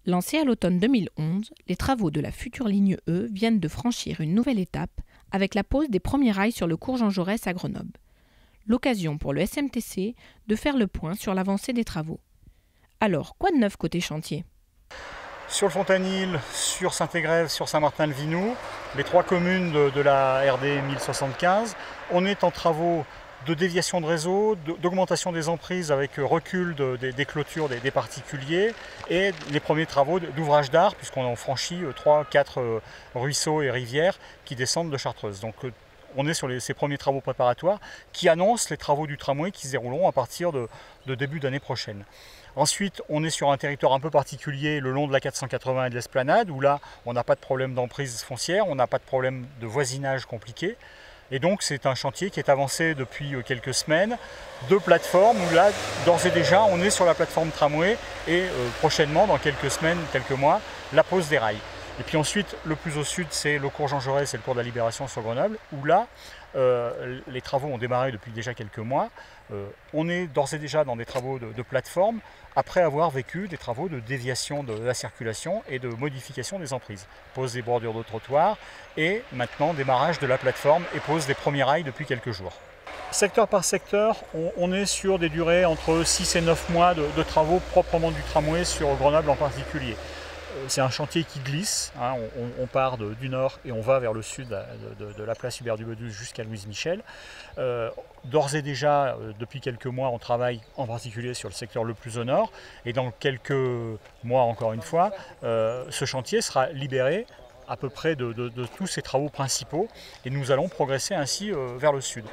Lancés à l'automne 2011, les travaux de la future ligne E viennent de franchir une nouvelle étape avec la pose des premiers rails sur le cours Jean Jaurès à Grenoble. L'occasion pour le SMTC de faire le point sur l'avancée des travaux. Alors, quoi de neuf côté chantier ? Sur le Fontanil, sur Saint-Égrève, sur Saint-Martin-le-Vinoux, les trois communes de la RD 1075, on est en travaux de déviation de réseau, d'augmentation des emprises avec recul des clôtures des particuliers et les premiers travaux d'ouvrage d'art puisqu'on franchit 3-4 ruisseaux et rivières qui descendent de Chartreuse. Donc on est sur ces premiers travaux préparatoires qui annoncent les travaux du tramway qui se dérouleront à partir de début d'année prochaine. Ensuite, on est sur un territoire un peu particulier le long de la 480 et de l'Esplanade où là, on n'a pas de problème d'emprise foncière, on n'a pas de problème de voisinage compliqué. Et donc c'est un chantier qui est avancé depuis quelques semaines, deux plateformes où là, d'ores et déjà, on est sur la plateforme tramway et prochainement, dans quelques semaines, quelques mois, la pose des rails. Et puis ensuite, le plus au sud, c'est le cours Jean Jaurès et le cours de la Libération sur Grenoble, où là, les travaux ont démarré depuis déjà quelques mois. On est d'ores et déjà dans des travaux de plateforme, après avoir vécu des travaux de déviation de la circulation et de modification des emprises. Pose des bordures de trottoir et maintenant démarrage de la plateforme et pose des premiers rails depuis quelques jours. Secteur par secteur, on est sur des durées entre 6 et 9 mois de travaux proprement du tramway sur Grenoble en particulier. C'est un chantier qui glisse, hein, on part du nord et on va vers le sud de la place Hubert du Bedus jusqu'à Louise Michel. D'ores et déjà, depuis quelques mois, on travaille en particulier sur le secteur le plus au nord et dans quelques mois encore une fois, ce chantier sera libéré à peu près de tous ses travaux principaux et nous allons progresser ainsi vers le sud.